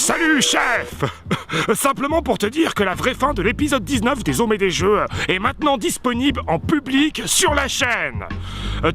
Salut, chef! Simplement pour te dire que la vraie fin de l'épisode 19 des Hommes et des Jeux est maintenant disponible en public sur la chaîne.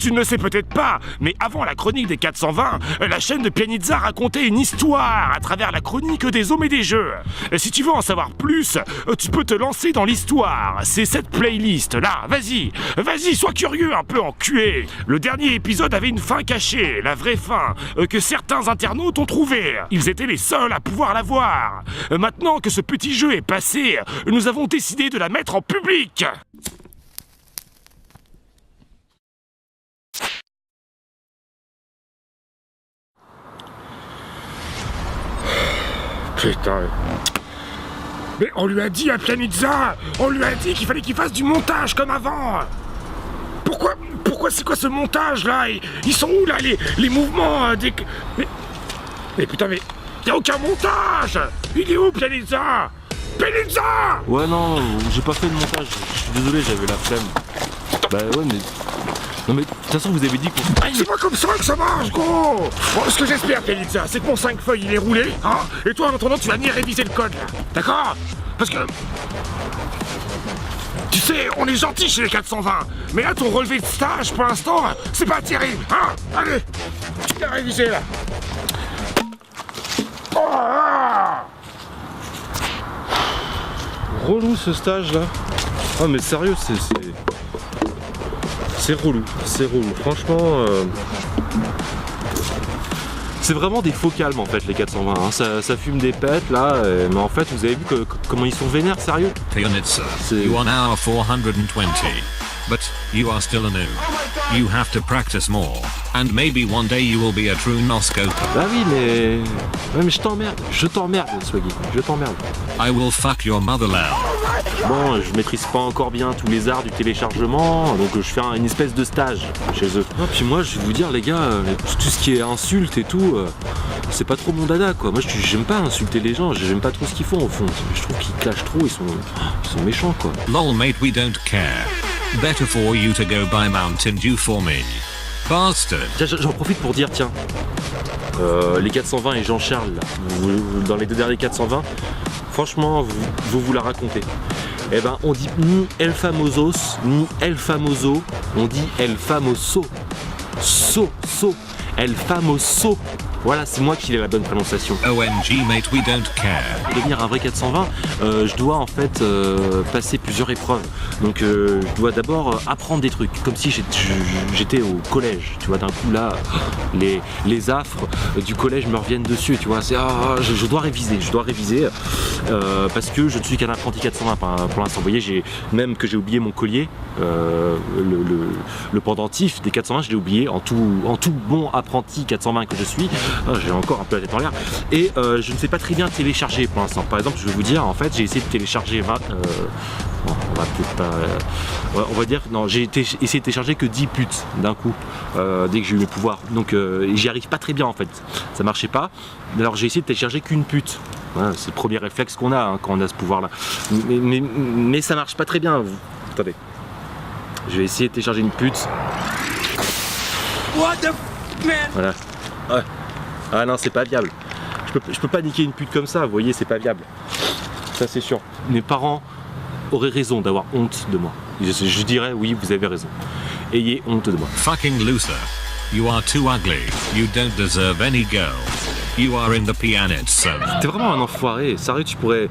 Tu ne le sais peut-être pas, mais avant la chronique des 420, la chaîne de Pianizza racontait une histoire à travers la chronique des Hommes et des Jeux. Si tu veux en savoir plus, tu peux te lancer dans l'histoire. C'est cette playlist-là. Vas-y, sois curieux un peu enculé. Le dernier épisode avait une fin cachée, la vraie fin, que certains internautes ont trouvée. Ils étaient les seuls à pouvoir la voir. Maintenant que ce petit jeu est passé, nous avons décidé de la mettre en public. Putain. Mais on lui a dit à Pianizza, on lui a dit qu'il fallait qu'il fasse du montage comme avant. Pourquoi c'est quoi ce montage là? Ils sont où là les mouvements des... Mais putain, mais y a aucun montage. Il est où Pianizza? Pianizza! Ouais non, j'ai pas fait de montage, je suis désolé, j'avais la flemme. Bah ouais mais... Non mais de toute façon vous avez dit qu'on... C'est pas comme ça que ça marche gros. Bon, ce que j'espère Pianizza, c'est que mon 5 feuilles il est roulé, hein. Et toi en attendant tu vas venir réviser le code là. D'accord? Parce que... Tu sais, on est gentil chez les 420, mais là ton relevé de stage pour l'instant, c'est pas terrible, hein. Allez, tu viens réviser là. Oh, ah. Relou ce stage là. Ah mais sérieux c'est relou, franchement c'est vraiment des faux calmes en fait les 420, hein. Ça fume des pètes là, mais en fait vous avez vu comment ils sont vénères, sérieux. Pianizza, you are now 420, but you are still a noob. You have to practice more, and maybe one day you will be a true no-scoper. Bah oui mais... Ouais mais je t'emmerde Swaggy, je t'emmerde. I will fuck your mother loud. Bon, je maîtrise pas encore bien tous les arts du téléchargement, donc je fais une espèce de stage chez eux. Ah, puis moi, je vais vous dire, les gars, tout ce qui est insulte et tout, c'est pas trop mon dada, quoi. Moi, j'aime pas insulter les gens, j'aime pas trop ce qu'ils font, au fond. Je trouve qu'ils clashent trop, ils sont méchants, quoi. Lol, mate, we don't care. Better for you to go by Mountain Dew for me. Bastard. J'en profite pour dire, tiens, les 420 et Jean-Charles, dans les deux derniers 420, franchement, vous la racontez. Eh ben, on dit ni El Famosos, ni El Famoso, on dit El Famoso. El Famoso. Voilà, c'est moi qui ai la bonne prononciation. OMG, mate, we don't care. Pour devenir un vrai 420, je dois en fait passer plusieurs épreuves. Donc je dois d'abord apprendre des trucs, comme si j'étais au collège. Tu vois, d'un coup là, les affres du collège me reviennent dessus. Tu vois, c'est je dois réviser, parce que je ne suis qu'un apprenti 420 pour l'instant. Vous voyez, j'ai oublié mon collier, le pendentif des 420, je l'ai oublié en tout bon apprenti 420 que je suis. J'ai encore un peu la tête en l'air et je ne sais pas très bien télécharger pour l'instant. Par exemple, je vais vous dire, en fait, j'ai essayé de télécharger on va peut-être pas... on va dire, non, j'ai essayé de télécharger que 10 putes d'un coup, dès que j'ai eu mes pouvoirs. Donc j'y arrive pas très bien en fait, ça marchait pas. Alors j'ai essayé de télécharger qu'une pute. Voilà, c'est le premier réflexe qu'on a, hein, quand on a ce pouvoir là. Mais ça marche pas très bien. Attendez. Je vais essayer de télécharger une pute. What the man? Voilà. Ouais. Ah non, c'est pas viable. Je peux pas niquer une pute comme ça, vous voyez, c'est pas viable. Ça c'est sûr. Mes parents auraient raison d'avoir honte de moi. Je dirais oui, vous avez raison. Ayez honte de moi. Fucking loser. You are too ugly. You don't deserve any girl. You are in the Pianizza zone. T'es vraiment un enfoiré. Sérieux, tu pourrais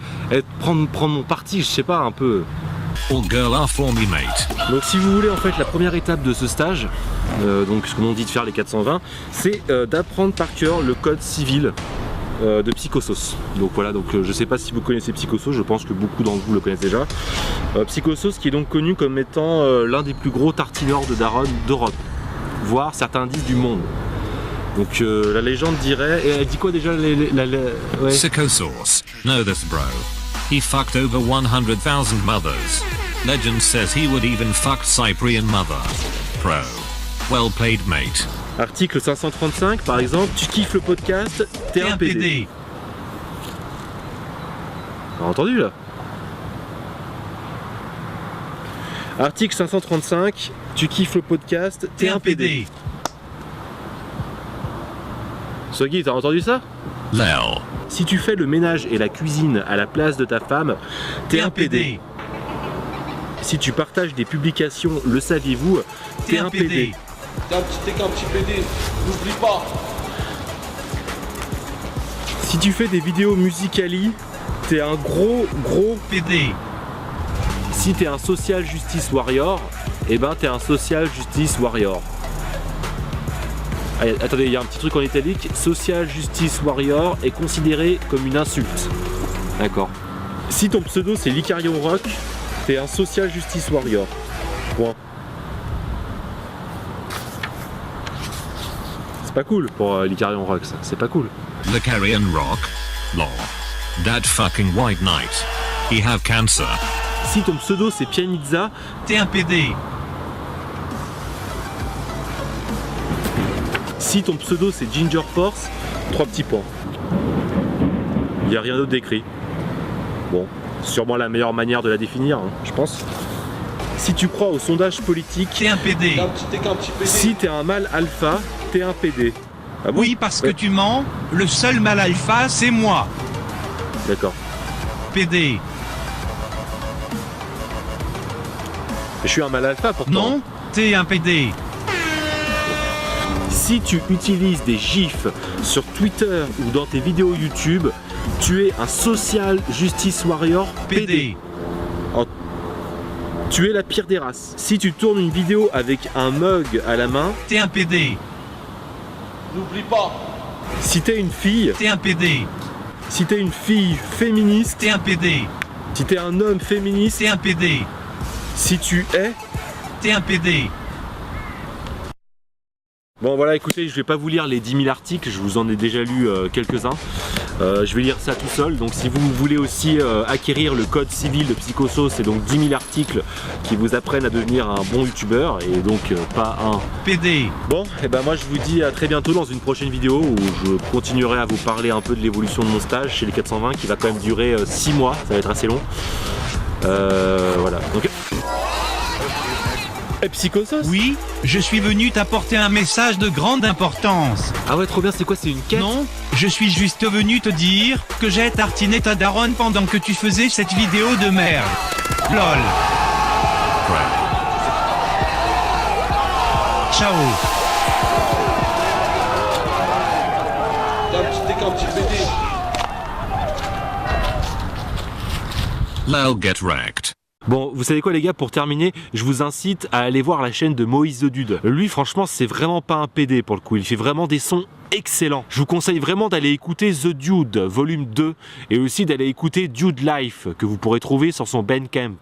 prendre mon parti, je sais pas, un peu. All girl are for me, mate. Donc si vous voulez, en fait, la première étape de ce stage, donc ce qu'on dit de faire les 420, c'est d'apprendre par cœur le code civil de Psychosos. Donc voilà, donc je sais pas si vous connaissez Psychosos, je pense que beaucoup d'entre vous le connaissent déjà. Psychosos qui est donc connu comme étant l'un des plus gros tartineurs de daronne d'Europe, voire certains disent du monde. Donc la légende dirait, et elle dit quoi déjà ouais. Psychosos, know this bro. He fucked over 100,000 mothers. Legend says he would even fuck Cyprian mother. Pro. Well played, mate. Article 535, par exemple, tu kiffes le podcast, t'es un PD. T'as entendu là? Article 535, tu kiffes le podcast, t'es un PD. Swaggy, t'as entendu ça? Lel. Si tu fais le ménage et la cuisine à la place de ta femme, t'es un PD. Si tu partages des publications, le saviez-vous, t'es un PD. T'es qu'un petit PD, n'oublie pas. Si tu fais des vidéos Musical.ly, t'es un gros PD. Si t'es un social justice warrior, eh ben t'es un social justice warrior. Allez, attendez, il y a un petit truc en italique. Social justice warrior est considéré comme une insulte. D'accord. Si ton pseudo c'est Licarion Rock, t'es un social justice warrior. Point. C'est pas cool pour Licarion Rock, ça. C'est pas cool. Licarion Rock. Lol. That fucking white knight. He have cancer. Si ton pseudo c'est Pianizza, T'es un PD. si ton pseudo c'est Ginger Force, 3 petits points. Il n'y a rien d'autre d'écrit. Bon, sûrement la meilleure manière de la définir, hein, je pense. Si tu crois au sondage politique, T'es un PD. T'es qu'un petit PD. si t'es un mâle alpha, t'es un PD. Ah bon? Oui, parce que Ouais. tu mens, le seul mâle alpha, c'est moi. D'accord. PD. Je suis un mâle alpha pourtant. Non, t'es un PD. Si tu utilises des gifs sur Twitter ou dans tes vidéos YouTube, tu es un social justice warrior PD. PD. Tu es la pire des races. Si tu tournes une vidéo avec un mug à la main, T'es un PD. N'oublie pas. si t'es une fille, T'es un PD. si t'es une fille féministe, T'es un PD. si t'es un homme féministe, T'es un PD. si tu es... T'es un PD. Bon voilà, écoutez, je vais pas vous lire les 10 000 articles, je vous en ai déjà lu quelques-uns. Je vais lire ça tout seul, donc si vous voulez aussi acquérir le code civil de Psychoso, c'est donc 10 000 articles qui vous apprennent à devenir un bon youtubeur et donc pas un... PD. Bon, et ben moi je vous dis à très bientôt dans une prochaine vidéo où je continuerai à vous parler un peu de l'évolution de mon stage chez les 420 qui va quand même durer 6 mois, ça va être assez long. Voilà, donc... Et Psychosos? Oui, je suis venu t'apporter un message de grande importance. Ah ouais, trop bien, c'est quoi, c'est une quête? Non, je suis juste venu te dire que j'ai tartiné ta daronne pendant que tu faisais cette vidéo de merde. LOL. Ciao. T'es qu'un petit PD. Lol get wrecked. Bon, vous savez quoi les gars, pour terminer, je vous incite à aller voir la chaîne de Moïse the Dude. Lui, franchement, c'est vraiment pas un PD pour le coup, il fait vraiment des sons excellents. Je vous conseille vraiment d'aller écouter The Dude, volume 2, et aussi d'aller écouter Dude Life, que vous pourrez trouver sur son Bandcamp.